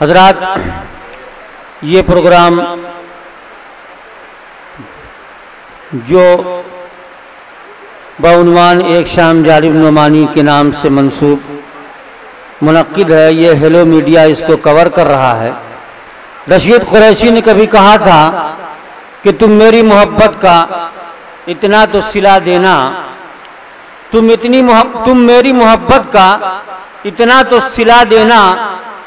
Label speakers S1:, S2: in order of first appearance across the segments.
S1: हजरात, ये प्रोग्राम जो बउनवान एक शाम जालिब नुमानी के नाम से मंसूब मुनक्किद है, ये हेलो मीडिया इसको कवर कर रहा है। रशीद कुरैशी ने कभी कहा था कि तुम मेरी मोहब्बत का इतना तो सिला देना, तुम मेरी मोहब्बत का इतना तो सिला देना,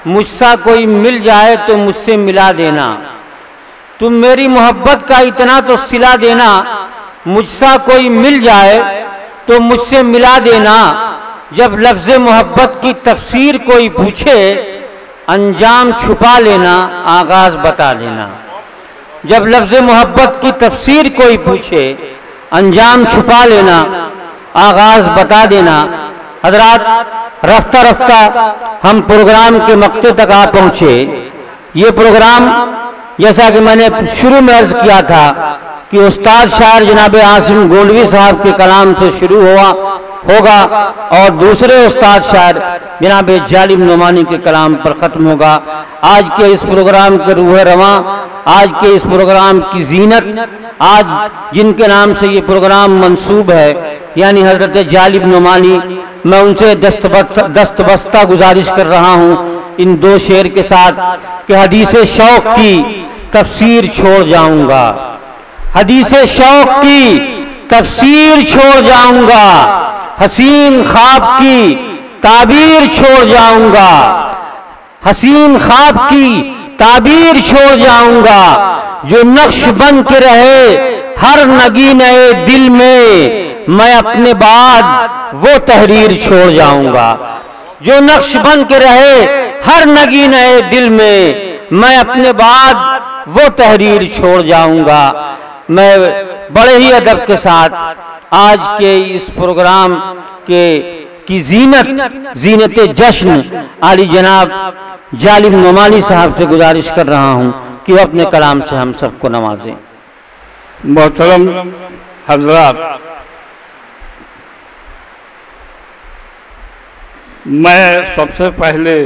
S1: मुझसा कोई मिल जाए तो मुझसे मिला देना। तुम मेरी मोहब्बत का इतना तो सिला देना, मुझसा कोई मिल जाए तो मुझसे मिला देना। जब लफ्ज़ मोहब्बत की तफसीर कोई पूछे, अंजाम छुपा लेना, आगाज़ बता देना। जब लफ्ज़ मोहब्बत की तफसीर कोई पूछे, अंजाम छुपा लेना, आगाज़ बता देना। हजरात, रफ्ता रफ्ता हम प्रोग्राम के मक्ते तक आ पहुँचे। ये प्रोग्राम जैसा कि मैंने शुरू में अर्ज़ किया था कि उस्ताद शायर जनाब आसिम गोंडवी साहब के कलाम से शुरू होगा और दूसरे उस्ताद शायर जनाब जालिब नुमानी के कलाम पर ख़त्म होगा। आज के इस प्रोग्राम के रूह रवां, आज के इस प्रोग्राम की जीनत, आज जिनके नाम से ये प्रोग्राम मंसूब है, यानी हज़रत जालिब नुमानी, मैं उनसे दस्तबस्ता गुजारिश कर रहा हूँ इन दो शेर के साथ कि हदीसे शौक़ की तफसीर छोड़ जाऊँगा, हदीसे शौक़ की तफसीर छोड़ जाऊँगा, हसीन ख्वाब की ताबीर छोड़ जाऊँगा, हसीन ख्वाब की ताबीर छोड़ जाऊँगा। जो नक्श बन के रहे हर नगीने दिल में, मैं अपने बाद वो तहरीर छोड़ जाऊँगा। जो नक्श बन के रहे हर नगीने दिल में, मैं अपने बाद वो तहरीर छोड़ जाऊँगा। मैं बड़े ही अदब के साथ आज के इस प्रोग्राम की जीनत जश्न आली जनाब जालिब नुमानी साहब से गुजारिश कर रहा हूँ कि वो अपने कलाम से हम सबको नवाजें।
S2: मोहतरम हजरात, मैं सबसे पहले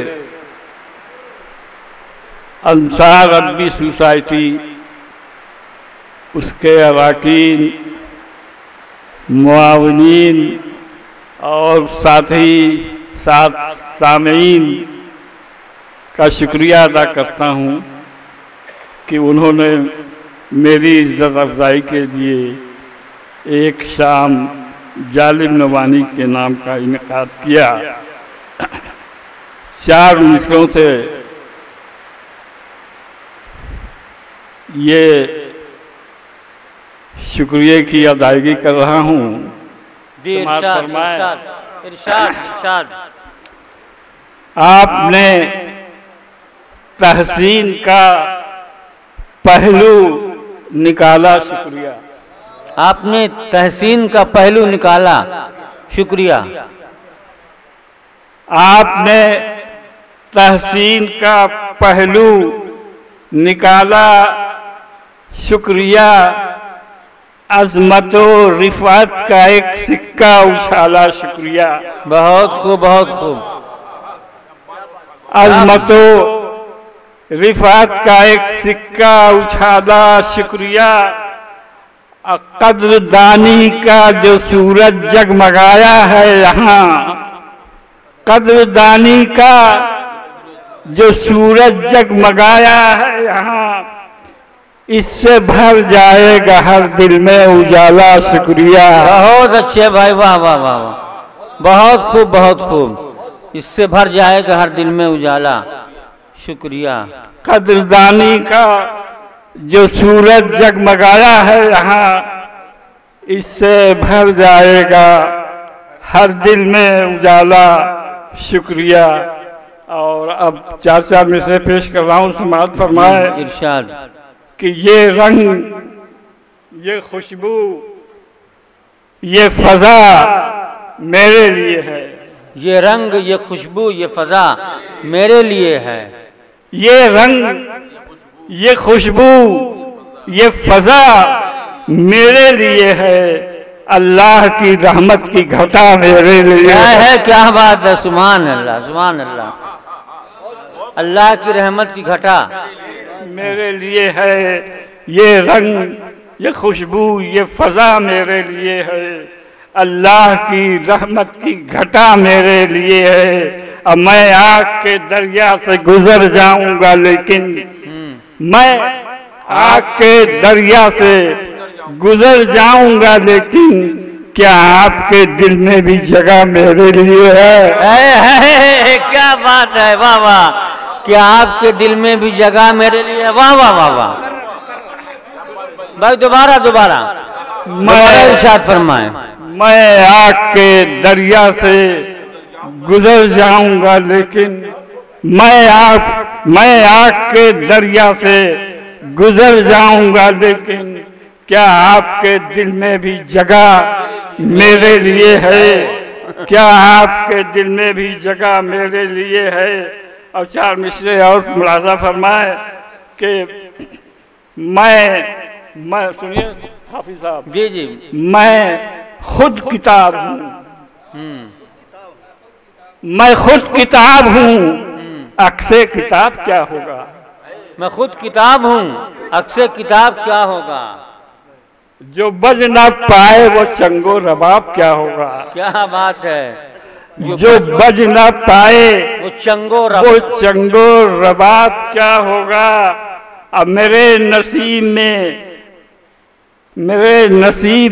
S2: अंसार अरबी सोसाइटी, उसके अरकान, मुआविनीन और साथ ही साथ सामीन का शुक्रिया अदा करता हूँ कि उन्होंने मेरी इज्जत अफजाई के लिए एक शाम जालिब नुमानी के नाम का इनेकाद किया। 4 मिसरों से ये शुक्रिया की अदायगी कर रहा हूँ।
S1: इरशाद।
S2: आपने तहसीन का पहलू निकाला, शुक्रिया।
S1: आपने तहसीन का पहलू निकाला, शुक्रिया।
S2: आपने तहसीन का पहलू निकाला, शुक्रिया। अज़मतो रिफ़ात का एक सिक्का उछाला, शुक्रिया।
S1: बहुत खूब, बहुत खूब।
S2: अज़मतो रिफ़ात का एक सिक्का उछाला, शुक्रिया। कद्रदानी का जो सूरज जगमगाया है यहाँ, कद्रदानी का जो सूरज जगमगाया है यहाँ, इससे भर जाएगा हर दिल में उजाला, शुक्रिया।
S1: बहुत अच्छे भाई, वाह वाह वाह वाह, बहुत खूब, बहुत खूब। इससे भर जाएगा हर दिल में उजाला, शुक्रिया।
S2: कद्रदानी का जो सूरज जगमगाया है यहाँ, इससे भर जाएगा हर दिल में उजाला, शुक्रिया। और अब 4 मिसरे पेश कर रहा हूँ, समाअत फरमाए।
S1: इरशाद।
S2: कि ये रंग, ये खुशबू, ये फजा मेरे लिए है।
S1: ये रंग, ये खुशबू, ये फजा मेरे लिए है।
S2: ये रंग, ये खुशबू, ये फजा मेरे लिए है। अल्लाह की रहमत की घटा मेरे लिए
S1: है। क्या बात है, सुभान अल्लाह, सुभान अल्लाह। अल्लाह की रहमत की घटा
S2: मेरे लिए है, ये रंग, ये खुशबू, ये फजा मेरे लिए है। अल्लाह की रहमत की घटा मेरे लिए है। अब मैं आग के दरिया से गुजर जाऊंगा, लेकिन मैं आग के दरिया से गुजर जाऊंगा, लेकिन क्या आपके दिल में भी जगह मेरे लिए है?
S1: क्या बात है, वाह वाह। क्या आपके दिल में भी जगह मेरे लिए है? वाह वाह वाह वाह भाई। दोबारा मैं इरशाद फरमाए।
S2: मैं आग के दरिया से गुजर जाऊंगा, लेकिन मैं आग के दरिया से गुजर जाऊंगा, लेकिन क्या आपके दिल में भी जगह मेरे लिए है? क्या आपके दिल में भी जगह मेरे लिए है? और 4 मिसरे और मुलाजा फरमाए कि मैं सुनिए हाफिज साहब
S1: जी जी,
S2: मैं खुद किताब हूँ, मैं खुद किताब हूँ, अक्से किताब क्या होगा?
S1: मैं खुद किताब हूँ, अक्से किताब क्या होगा?
S2: जो बज ना पाए वो चंगो रबाब क्या होगा?
S1: क्या बात है।
S2: जो बज ना पाए
S1: वो चंगो
S2: रबाब क्या होगा? अब मेरे नसीब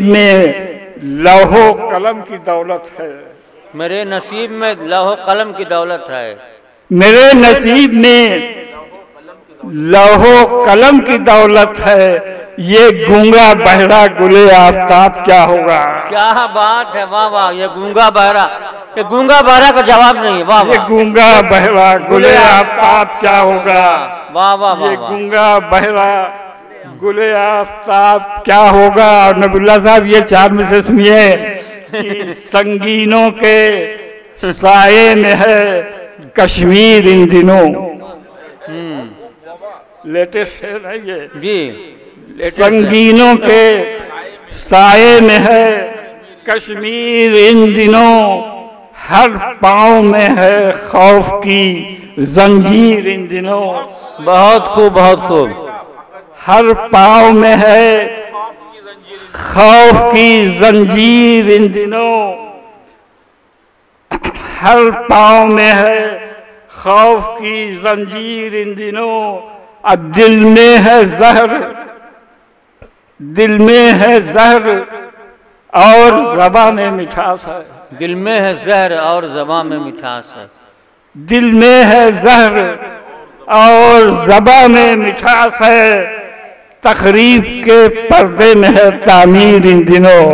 S2: में लौहो कलम की दौलत है।
S1: मेरे नसीब में लौहो कलम की दौलत है।
S2: मेरे नसीब में लौहो कलम की दौलत है। ये गूंगा बहरा गुले आफ्ताब क्या होगा?
S1: क्या बात है, वाह वाह। ये गूंगा बहरा का जवाब नहीं है, वाह वाह।
S2: ये गूंगा बहरा गुले आफ्ताब क्या होगा?
S1: वाह वाह वाह।
S2: ये गूंगा बहरा गुले आफ्ताब क्या होगा? और नबुल्ला साहब ये 4 में से सुनिए कि संगीनों के साए में है कश्मीर इन दिनों। लेटेस्ट है ये
S1: जी।
S2: संगीनों के साए में है कश्मीर इन दिनों। हर पांव में है खौफ की जंजीर इन दिनों।
S1: बहुत खूब, बहुत खूब।
S2: हर पांव में है खौफ की जंजीर इन दिनों। हर पांव में है खौफ की जंजीर इन दिनों। अब दिल में है जहर और ज़बान में मिठास है।
S1: दिल में है जहर और ज़बान में मिठास है।
S2: दिल में है जहर और ज़बान में मिठास है। तकरीब के पर्दे में है तामीर इन दिनों।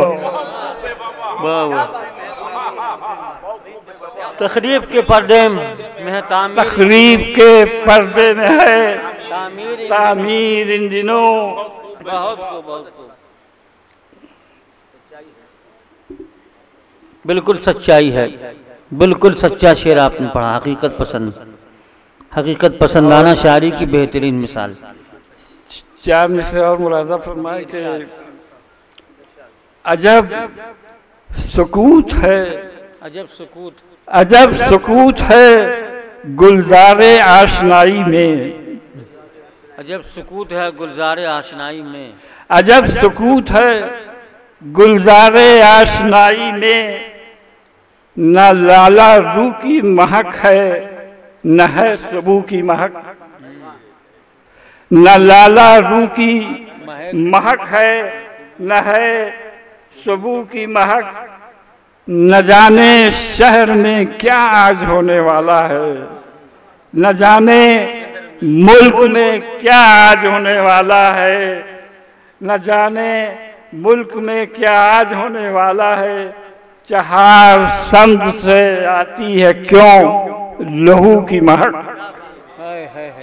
S1: तकरीब के पर्दे में है तामीर।
S2: तकरीब के पर्दे में है तामीर इन दिनों।
S1: बहुत खूब, बहुत खूब। बिल्कुल सच्चाई है, बिल्कुल सच्चा शेर आपने पढ़ा। हकीकत पसंदाना शायरी की बेहतरीन मिसाल।
S2: 4 में से और मुलाजा फरमाए कि अजब सुकूत है, अजब सुकूत है गुलजारे आशनाई में।
S1: अजब सुकूत है गुलजारे आशनाई में।
S2: अजब सुकूत है गुलजारे आशनाई में। न लाला रू की महक है न है सबू की महक। न लाला रू की महक है न है सबू की महक। न जाने शहर में क्या आज होने वाला है। न जाने मुल्क में क्या आज होने वाला है। न जाने मुल्क में क्या आज होने वाला है। चहार समद से आती है क्यों लहू की महक।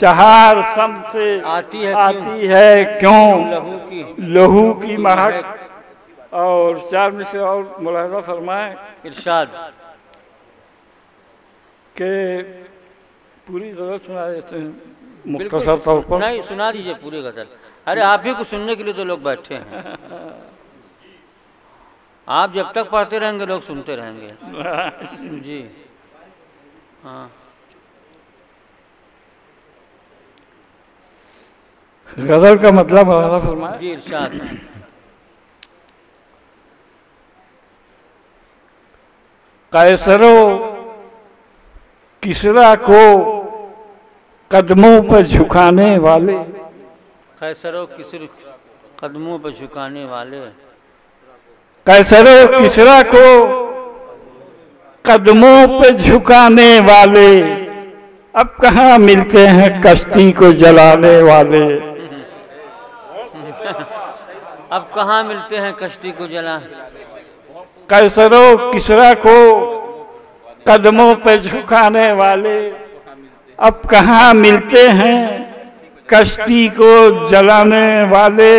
S2: चहार समद से आती है क्यों लहू की महक। और 4 में से और मुलाहिजा फरमाए
S1: इरशाद
S2: के पूरी गजल सुना देते हैं मुख्तसर तौर पर।
S1: नहीं, सुना दीजिए पूरी गजल। अरे आप ही को सुनने के लिए तो लोग बैठे हैं। आप जब तक पढ़ते रहेंगे लोग सुनते रहेंगे। जी हाँ।
S2: गजल का मतलब हमारा फरमाए।
S1: जी इरशाद।
S2: कैसरो किसरा को कदमों पर झुकाने वाले,
S1: कैसरो किसर कदमों पर झुकाने वाले,
S2: कैसरो किसरा को कदमों पे झुकाने वाले, अब कहाँ मिलते हैं कश्ती को जलाने वाले।
S1: अब कहाँ मिलते हैं कश्ती को जला।
S2: कैसरो किसरा को कदमों पे झुकाने वाले, अब कहाँ मिलते हैं कश्ती को जलाने वाले।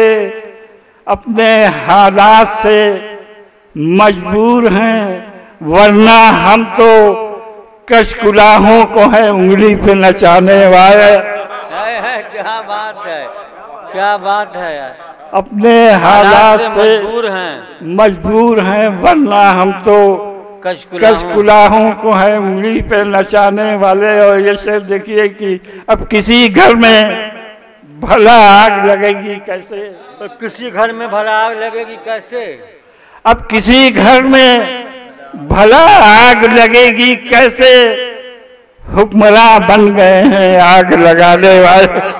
S2: अपने हालात से मजबूर हैं, वरना हम तो कशकुलाहों को है उंगली पे नचाने वाले।
S1: है क्या बात है, क्या बात है यार।
S2: अपने हालात से
S1: मजबूर हैं,
S2: वरना हम तो कशकुलाहों को है उंगली पे नचाने वाले। और ये शेर देखिए कि अब किसी घर में भला आग लगेगी कैसे,
S1: तो किसी घर में भला आग लगेगी कैसे।
S2: अब किसी घर में भला आग लगेगी कैसे, हुक्मरान बन गए हैं आग लगाने वाले।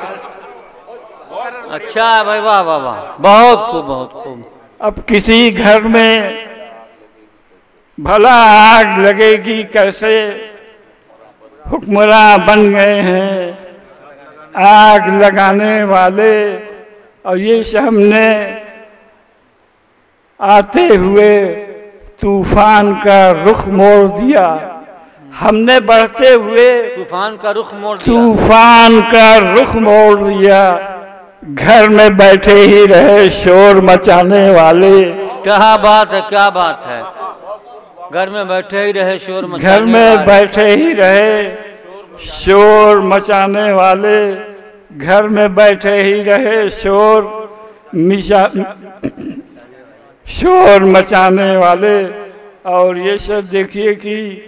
S1: अच्छा भाई, वाह वाह वाह, बहुत खूब बहुत खूब।
S2: अब किसी घर में भला आग लगेगी कैसे, हुक्मरान बन गए हैं आग लगाने वाले। और ये हमने आते हुए तूफान का रुख मोड़ दिया, हमने बढ़ते हुए
S1: तूफान का रुख मोड़ दिया,
S2: तूफान का रुख मोड़ दिया। घर में बैठे ही रहे शोर मचाने वाले।
S1: क्या बात है, क्या बात है। घर में बैठे ही रहे शोर मचाने वाले,
S2: घर में बैठे ही रहे शोर मचाने वाले। घर में बैठे ही रहे शोर मचाने वाले। और ये सब देखिए कि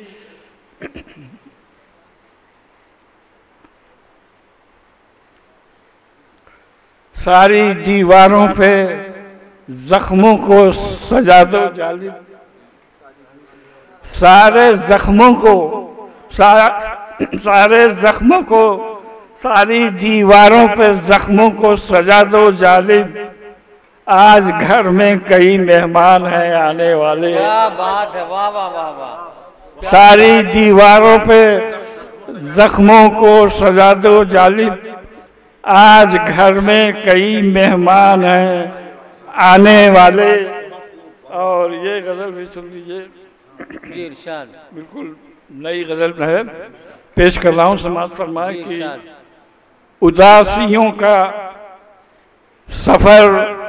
S2: सारी दीवारों पे जख्मों को सजा दो जालिम, सारे जख्मों को सारी दीवारों पे जख्मों को सजा दो जालिम। आज घर में कई मेहमान हैं आने वाले।
S1: क्या बात है, वाह वाह वाह वाह।
S2: सारी दीवारों पे जख्मों को सजा दो जालिम, आज घर में कई मेहमान हैं आने वाले। और ये गजल भी सुन लीजिए,
S1: जी इरशाद।
S2: बिल्कुल नई गजल है, पेश कर रहा हूँ। समाज फरमाए कि उदासियों का सफर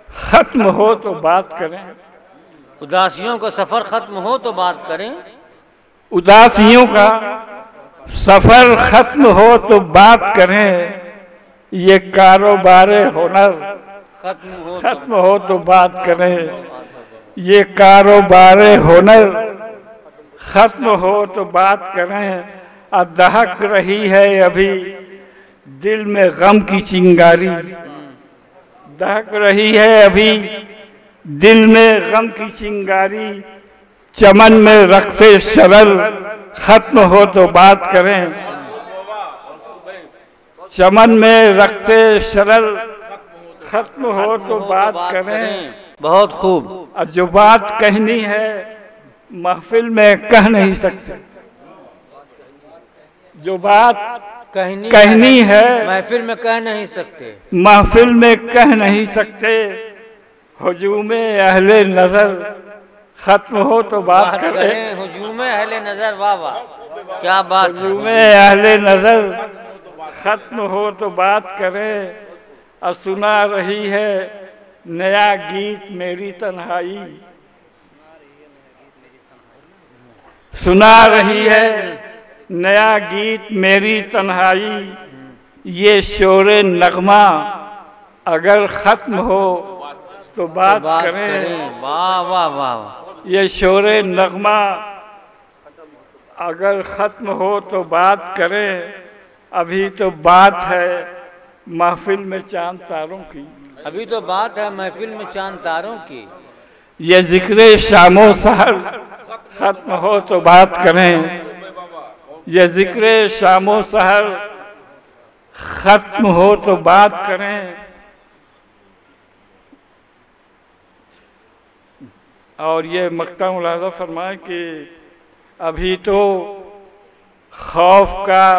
S2: खत्म हो तो बात करें,
S1: उदासियों का सफर खत्म हो तो बात करें,
S2: उदासियों का सफर खत्म हो तो बात करें। ये कारोबार हुनर खत्म हो तो बात करें, ये कारोबार हुनर खत्म हो तो बात करें। अब दहक रही है अभी दिल में गम की चिंगारी, दहक रही है अभी दिल में गम की चिंगारी। चमन में रक्से शरर खत्म हो तो बात करें, चमन में रक्से शरर खत्म हो तो बात करें।
S1: बहुत खूब।
S2: अब जो बात कहनी है महफिल में कह नहीं सकते, जो बात कहनी है
S1: महफिल में कह नहीं सकते,
S2: महफिल में कह नहीं सकते। हुजूम अहले नजर खत्म हो तो बात करें,
S1: हुजूम अहले नजर, वाह वाह क्या बात।
S2: हुजूम अहले नजर खत्म हो तो बात करें। और सुना रही है नया गीत मेरी तन्हाई, सुना रही है नया गीत मेरी तन्हाई। ये शोरे नगमा अगर खत्म हो तो बात करें।
S1: वाह वाह वाह।
S2: ये शोरे नगमा अगर खत्म हो तो बात करें। अभी तो बात है महफिल में चांद तारों की।
S1: अभी तो बात है महफिल में चांद तारों की।
S2: ये जिक्र शामो सहर खत्म हो तो बात करें, ये जिक्र शामो सहर खत्म हो तो बात करें। और ये मक्ता मुलाजा फरमाए कि अभी तो खौफ का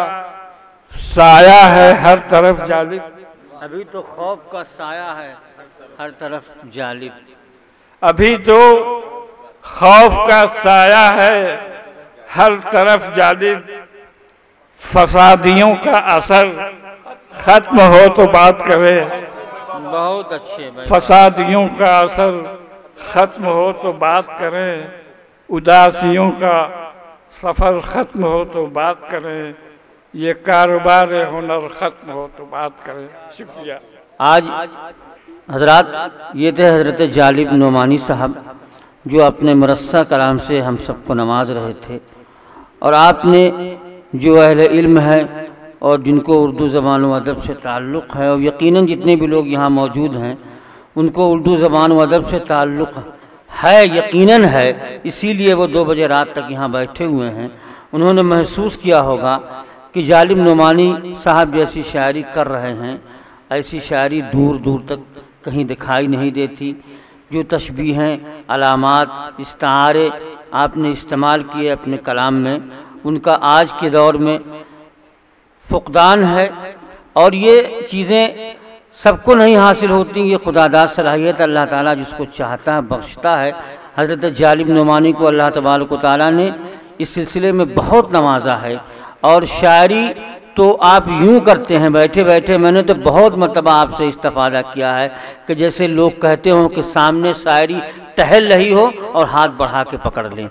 S2: साया है हर तरफ जालिब।
S1: अभी तो खौफ का साया है हर तरफ जालिब।
S2: अभी तो खौफ का साया है हर तरफ जालिब। फसादियों का असर खत्म हो तो बात करें।
S1: बहुत अच्छे भाई।
S2: फसादियों का असर खत्म हो तो बात करें। उदासियों का सफ़र खत्म हो तो बात करें। ये कारोबार हुनर खत्म हो तो बात करें। शुक्रिया।
S1: आज हजरात ये थे हजरत जालिब नोमानी साहब जो अपने मुरस्सा कलाम से हम सबको नवाज रहे थे। और आपने जो अहले इल्म है और जिनको उर्दू ज़बान व अदब से ताल्लुक़ है, और यकीनन जितने भी लोग यहाँ मौजूद हैं उनको उर्दू ज़बान व अदब से ताल्लुक़ है, यकीनन है, इसीलिए वो 2 बजे रात तक यहाँ बैठे हुए हैं। उन्होंने महसूस किया होगा कि जालिब नोमानी साहब जैसी शायरी कर रहे हैं, ऐसी शायरी दूर दूर तक कहीं दिखाई नहीं देती। जो तशबीहें, अलामात, इस्तारे आपने इस्तेमाल किए अपने कलाम में, उनका आज के दौर में फुकदान है। और ये चीज़ें सबको नहीं हासिल होती, ये खुदादाद सलाहियत अल्लाह ताला जिसको चाहता है बख्शता है। हज़रत जालिब नोमानी को अल्लाह तबारक व तआला ने इस सिलसिले में बहुत नवाजा है। और शायरी तो आप यूँ करते हैं बैठे बैठे, मैंने तो बहुत मरतबा आपसे इस्तिफ़ादा किया है कि जैसे लोग कहते हों कि सामने शायरी टहल रही हो और हाथ बढ़ा के पकड़ लें।